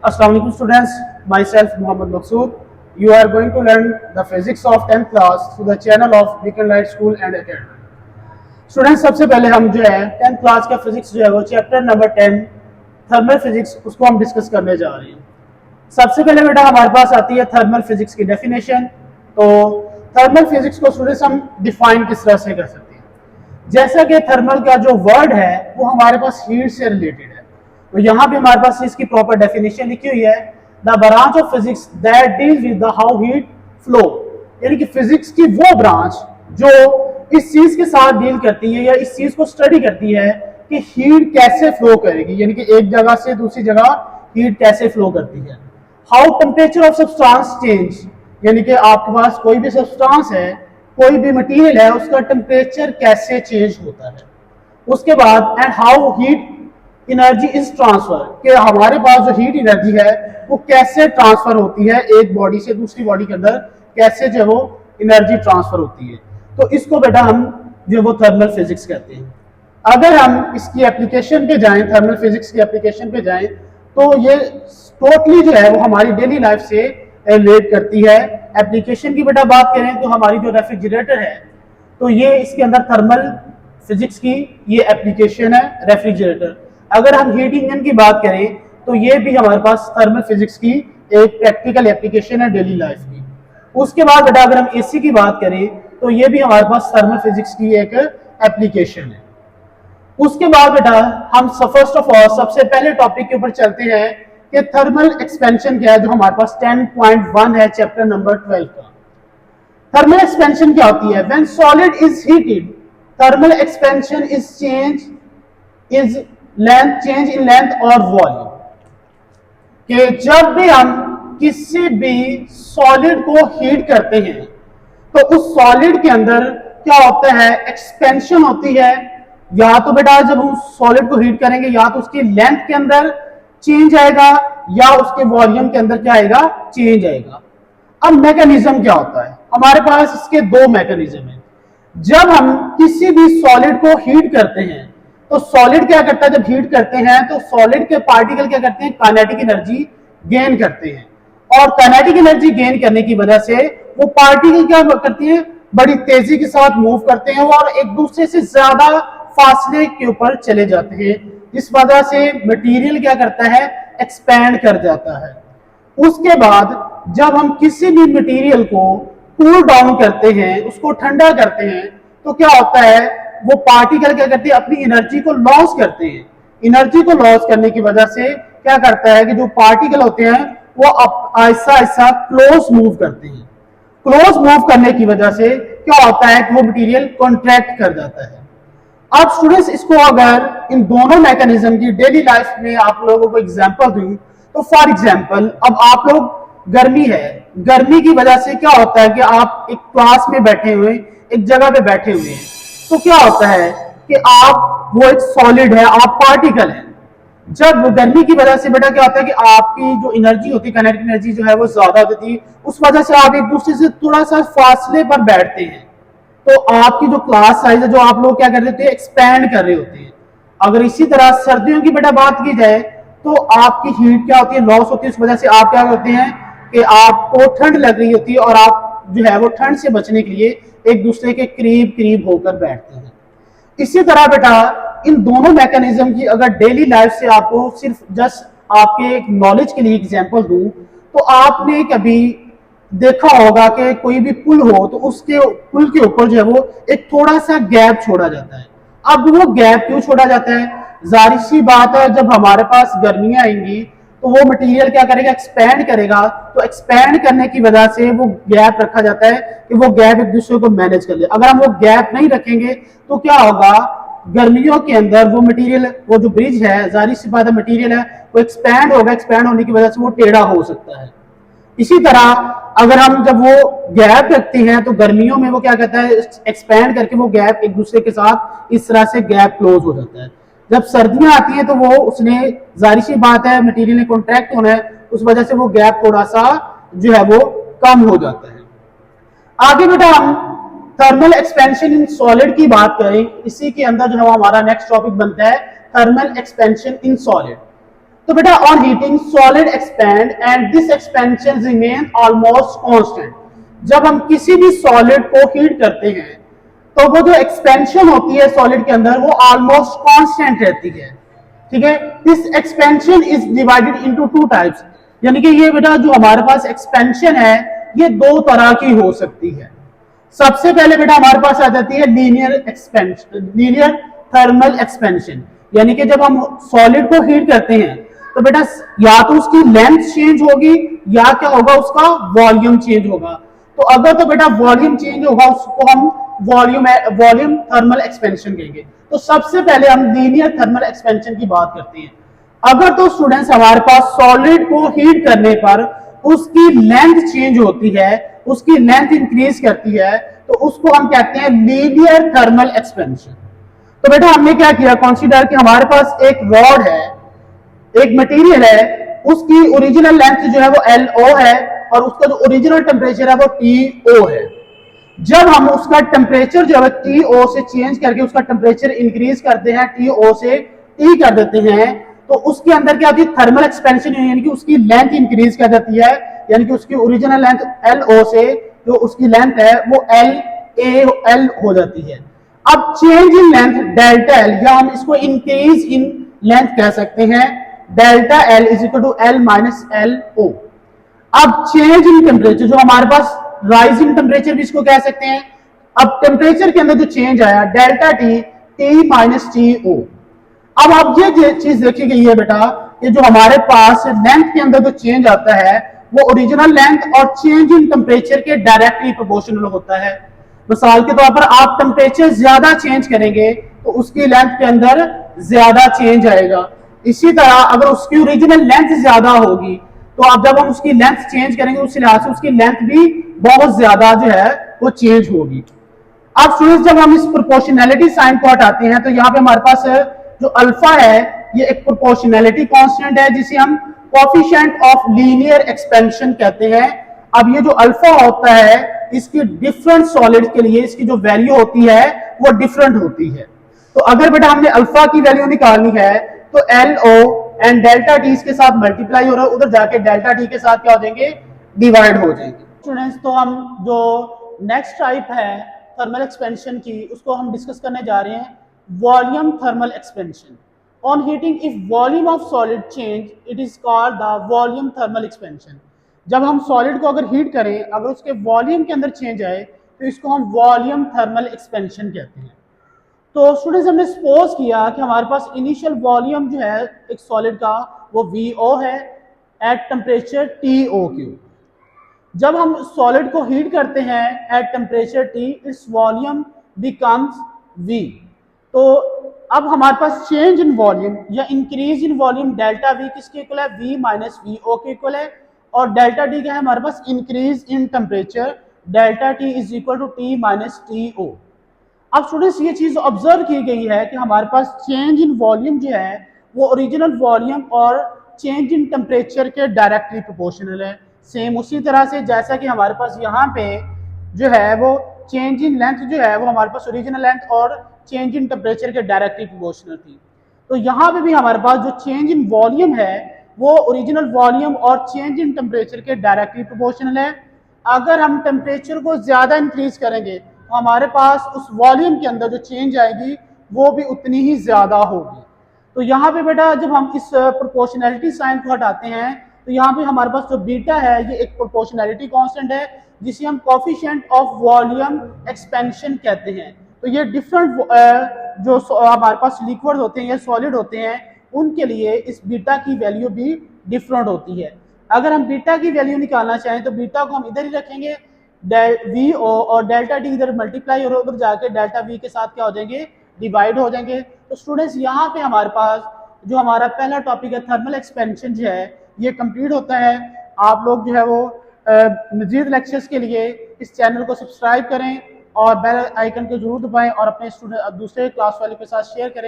Assalamu alaikum students, myself Muhammad Maqsood. You are going to learn the physics of 10th class through the channel of Beacon Light School and Academy. Students सबसे पहले हम जो है 10th class का physics जो है वो chapter number 10 thermal physics उसको हम डिस्कस करने जा रहे हैं। सबसे पहले बेटा हमारे पास आती है थर्मल फिजिक्स की डेफिनेशन। तो थर्मल फिजिक्स को स्टूडेंट्स हम डिफाइन किस तरह से कर सकते हैं, जैसा कि थर्मल का जो वर्ड है वो हमारे पास हीट से रिलेटेड है। तो यहाँ पे हमारे पास इसकी प्रॉपर डेफिनेशन लिखी हुई है, the branch of physics that deals with the how heat flow, यानी कि फिजिक्स की वो ब्रांच जो इस चीज के साथ डील करती है या इस चीज को स्टडी करती है कि हीट कैसे फ्लो करेगी, यानी कि एक जगह से दूसरी जगह हीट कैसे फ्लो करती है। How temperature of substance change, यानी कि आपके पास कोई भी सब्सटेंस है, कोई भी मटेरियल है, उसका टेम्परेचर कैसे चेंज होता है। उसके बाद and how heat energy is transfer, कि हमारे पास जो हीट एनर्जी है वो कैसे ट्रांसफर होती है एक बॉडी से दूसरी बॉडी के अंदर, कैसे जो वो एनर्जी ट्रांसफर होती है। तो इसको बेटा हम जो वो थर्मल फिजिक्स कहते हैं। अगर हम इसकी एप्लीकेशन पे जाएं, थर्मल फिजिक्स की एप्लीकेशन पे जाएं, तो ये टोटली जो है वो हमारी डेली लाइफ से रिलेट करती है। एप्लीकेशन की बेटा बात करें तो हमारी जो रेफ्रिजरेटर है, तो ये इसके अंदर थर्मल फिजिक्स की ये एप्लीकेशन है रेफ्रिजरेटर। अगर हम हीट इंजन की बात करें तो ये भी हमारे पास थर्मल फिजिक्स की एक प्रैक्टिकल एप्लीकेशन है डेली लाइफ की। उसके बाद बेटा अगर हम एसी की बात करें तो ये भी हमारे पास थर्मल फिजिक्स की एक एप्लीकेशन है। उसके बाद बेटा हम फर्स्ट ऑफ ऑल सबसे पहले टॉपिक के ऊपर चलते हैं कि थर्मल एक्सपेंशन क्या है, जो हमारे पास 10.1 है चैप्टर नंबर 12 का। थर्मल एक्सपेंशन क्या होती है? When solid is heated thermal expansion is change in length और वॉल्यूम, कि जब भी हम किसी भी सॉलिड को हीट करते हैं तो उस सॉलिड के अंदर क्या होता है? एक्सपेंशन होती है। या तो बेटा जब हम सॉलिड को हीट करेंगे या तो उसकी लेंथ के अंदर चेंज आएगा या उसके वॉल्यूम के अंदर क्या आएगा? चेंज आएगा। अब मैकेनिज्म क्या होता है? हमारे पास इसके दो मैकेनिज्म है। जब हम किसी भी सॉलिड को हीट करते हैं तो सॉलिड क्या करता है? जब हीट करते हैं तो सॉलिड के पार्टिकल क्या करते हैं? काइनेटिक एनर्जी गेन करते हैं, और काइनेटिक एनर्जी गेन करने की वजह से वो पार्टिकल क्या करते हैं? बड़ी तेजी के साथ मूव करते हैं और एक दूसरे से ज्यादा फासले के ऊपर चले जाते हैं, जिस वजह से मटेरियल क्या करता है? एक्सपैंड कर जाता है। उसके बाद जब हम किसी भी मटेरियल को कूल डाउन करते हैं, उसको ठंडा करते हैं, तो क्या होता है? वो पार्टिकल क्या करते हैं? अपनी एनर्जी को लॉस करते हैं। एनर्जी को लॉस करने की वजह से क्या करता है कि जो पार्टिकल होते हैं वो ऐसा ऐसा क्लोज मूव करते हैं। क्लोज मूव करने की वजह से क्या होता है कि वो मटेरियल कॉन्ट्रैक्ट कर जाता है। अब स्टूडेंट्स इसको अगर इन दोनों मैकेनिज्म की डेली लाइफ में आप लोगों को एग्जांपल दूं, तो फॉर एग्जांपल अब आप लोग, गर्मी है, गर्मी की वजह से क्या होता है कि आप एक क्लास में बैठे हुए, एक जगह पे बैठे हुए हैं, तो क्या होता है कि आप, वो एक सॉलिड है, आप पार्टिकल है। जब गर्मी की वजह से बेटा क्या होता है कि आपकी जो एनर्जी होती है, काइनेटिक एनर्जी जो है वो ज्यादा होती है, उस वजह से आप एक दूसरे से थोड़ा सा फासले पर बैठते हैं, तो आपकी जो क्लास साइज है, जो आप लोग क्या कर रहे होते हैं? एक्सपैंड कर रहे होते हैं। अगर इसी तरह सर्दियों की बेटा बात की जाए तो आपकी हीट क्या होती है? लॉस होती है। उस वजह से आप क्या करते हैं कि आपको ठंड लग रही होती है और आप जो है वो ठंड से बचने के लिए एक दूसरे के करीब करीब होकर बैठते हैं। इसी तरह बेटा इन दोनों मैकेनिज्म की अगर डेली लाइफ से आपको सिर्फ जस्ट आपके एक नॉलेज के लिए एग्जांपल दूं, तो आपने कभी देखा होगा कि कोई भी पुल हो तो उसके पुल के ऊपर जो है वो एक थोड़ा सा गैप छोड़ा जाता है। अब वो गैप क्यों छोड़ा जाता है? जाहिर सी बात है, जब हमारे पास गर्मियां आएंगी तो वो मटेरियल क्या करेगा? एक्सपैंड करेगा। तो एक्सपैंड करने की वजह से वो गैप रखा जाता है कि वो गैप एक दूसरे को मैनेज कर ले। अगर हम वो गैप नहीं रखेंगे तो क्या होगा? गर्मियों के अंदर वो मटेरियल, वो जो ब्रिज है, जाहिर सी बात है मटेरियल है, वो एक्सपैंड होगा। एक्सपैंड होने की वजह से वो टेढ़ा हो सकता है। इसी तरह अगर हम जब वो गैप रखते हैं तो गर्मियों में वो क्या कहता है? एक्सपैंड करके वो गैप एक दूसरे के साथ इस तरह से गैप क्लोज हो जाता है। जब सर्दियां आती हैं तो वो उसने, जाहिर सी बात है मटेरियल ने कॉन्ट्रैक्ट होना है, उस वजह से वो गैप थोड़ा सा जो है वो कम हो जाता है। आगे बेटा हम थर्मल एक्सपेंशन इन सॉलिड की बात करें, इसी के अंदर जो है हमारा नेक्स्ट टॉपिक बनता है थर्मल एक्सपेंशन इन सॉलिड। तो बेटा on heating solid expand and this expansion remain almost constant. जब हम किसी भी सॉलिड को हीट करते हैं तो वो जो एक्सपेंशन होती है सॉलिड के अंदर वो ऑलमोस्ट कांस्टेंट रहती है। ठीक है, this expansion is divided into two types, यानी कि ये बेटा जो हमारे पास एक्सपेंशन है ये दो तरह की हो सकती है। सबसे पहले बेटा हमारे पास आ जाती है linear expansion, linear thermal expansion, यानी कि जब हम सॉलिड को हीट करते हैं तो बेटा या तो उसकी लेंथ चेंज होगी या क्या होगा उसका वॉल्यूम चेंज होगा। तो अगर तो बेटा वॉल्यूम चेंज होगा उसको हम वॉल्यूम थर्मल एक्सपेंशन कहेंगे। तो सबसे पहले हम लीनियर थर्मल एक्सपेंशन की बात करते हैं। अगर तो स्टूडेंट्स हमारे पास सॉलिड को हीट करने पर उसकी लेंथ चेंज होती है, उसकी लेंथ इंक्रीज करती है, तो उसको हम कहते हैं लीनियर थर्मल एक्सपेंशन। तो बेटा हमने क्या किया, कंसीडर कि हमारे पास एक रॉड है, एक मटेरियल है, उसकी ओरिजिनल लेंथ जो है वो LO है और उसका जो ओरिजिनल टेम्परेचर है वो TO है। जब हम उसका टेम्परेचर जो है TO से चेंज करके उसका टेम्परेचर इंक्रीज करते हैं, TO से T कर देते हैं, तो उसके अंदर क्या होती है थर्मल एक्सपेंशन, यानी कि उसकी लेंथ इंक्रीज कर जाती है, यानी कि उसकी ओरिजिनल लेंथ LO से जो उसकी लेंथ है वो LAL हो जाती है। अब change in length delta L, या हम इसको इंक्रीज इन लेंथ कह सकते हैं, delta L is equal to L minus LO। अब चेंज इन टेम्परेचर, जो हमारे पास राइज इन टेम्परेचर भी इसको कह सकते हैं। अब टेम्परेचर के अंदर जो चेंज आया डेल्टा T माइनस TO। अब आप ये चीज देखी गई है बेटा, ये जो हमारे पास लेंथ के अंदर जो चेंज आता है वो ओरिजिनल लेंथ और चेंज इन टेम्परेचर के डायरेक्टली प्रोपोर्शनल होता है। मिसाल के तौर पर आप टेम्परेचर ज्यादा चेंज करेंगे तो उसकी लेंथ के अंदर ज्यादा चेंज आएगा। इसी तरह अगर उसकी ओरिजिनल लेंथ ज्यादा होगी तो अब जब हम उसकी लेंथ चेंज करेंगे उस लिहाज से उसकी लेंथ भी बहुत ज्यादा जो है वो चेंज होगी। अब स्टूडेंट्स जब हम इस प्रोपोर्शनैलिटी साइन को हटाते हैं तो यहाँ पे हमारे पास जो अल्फा है ये एक प्रोपोर्शनैलिटी कांस्टेंट है जिसे हम कोएफिशिएंट ऑफ लीनियर एक्सपेंशन कहते हैं। अब ये जो अल्फा होता है इसकी डिफरेंट सॉलिड के लिए इसकी जो वैल्यू होती है वो डिफरेंट होती है। तो अगर बेटा हमने अल्फा की वैल्यू निकालनी है तो LO एंड डेल्टा T इसके साथ मल्टीप्लाई हो रहा है, उधर जाके डेल्टा T के साथ क्या हो जाएंगे डिवाइड हो जाएंगे। स्टूडेंट्स तो हम जो नेक्स्ट टाइप है थर्मल एक्सपेंशन की उसको हम डिस्कस करने जा रहे हैं, volume thermal expansion. On heating if volume of solid change it is called the volume thermal expansion. जब हम सॉलिड को अगर हीट करें अगर उसके वॉल्यूम के अंदर चेंज आए तो इसको हम वॉल्यूम थर्मल एक्सपेंशन कहते हैं। तो स्टूडेंट्स हमने सपोज किया कि हमारे पास इनिशियल वॉल्यूम जो है एक सॉलिड का वो VO है एट टेम्परेचर TO3। जब हम सॉलिड को हीट करते हैं at temperature T its volume becomes V। तो अब हमारे पास चेंज इन वॉल्यूम या increase in volume delta V किसके इक्वल है, V माइनस VO के इक्वल है, और डेल्टा T क्या है हमारे पास increase in temperature, delta T is equal to T minus TO। अब स्टूडेंट्स ये चीज ऑब्जर्व की गई है कि हमारे पास चेंज इन वॉल्यूम जो है वो ओरिजिनल वॉल्यूम और चेंज इन टेम्परेचर के डायरेक्टली प्रोपोर्शनल है। सेम उसी तरह से जैसा कि हमारे पास यहाँ पे जो है वो चेंज इन लेंथ जो है वो हमारे पास ओरिजिनल लेंथ और चेंज इन टेम्परेचर के डायरेक्टली प्रोपोर्शनल थी, तो यहाँ पे भी हमारे पास जो चेंज इन वॉल्यूम है वो ओरिजिनल वॉल्यूम और चेंज इन टेम्परेचर के डायरेक्टली प्रोपोर्शनल है। अगर हम टेम्परेचर को ज्यादा इंक्रीज करेंगे तो हमारे पास उस वॉल्यूम के अंदर जो चेंज आएगी वो भी उतनी ही ज्यादा होगी। तो यहाँ पे बेटा जब हम इस प्रोपोर्शनैलिटी साइन को हटाते हैं तो यहाँ पे हमारे पास जो बीटा है ये एक प्रोपोर्शनैलिटी कांस्टेंट है जिसे हम कोएफिशिएंट ऑफ वॉल्यूम एक्सपेंशन कहते हैं। तो ये डिफरेंट जो हमारे पास लिक्विड होते हैं या सॉलिड होते हैं उनके लिए इस बीटा की वैल्यू भी डिफरेंट होती है। अगर हम बीटा की वैल्यू निकालना चाहें तो बीटा को हम इधर ही रखेंगे, VO और डेल्टा T इधर मल्टीप्लाई और उधर जाके डेल्टा V के साथ क्या हो जाएंगे डिवाइड हो जाएंगे। तो स्टूडेंट्स यहाँ पे हमारे पास जो हमारा पहला टॉपिक है थर्मल एक्सपेंशन जो है ये कंप्लीट होता है। आप लोग जो है वो मजीद लेक्चर्स के लिए इस चैनल को सब्सक्राइब करें और बेल आइकन को जरूर दबाएं और अपने दूसरे क्लास वाले के साथ शेयर करें।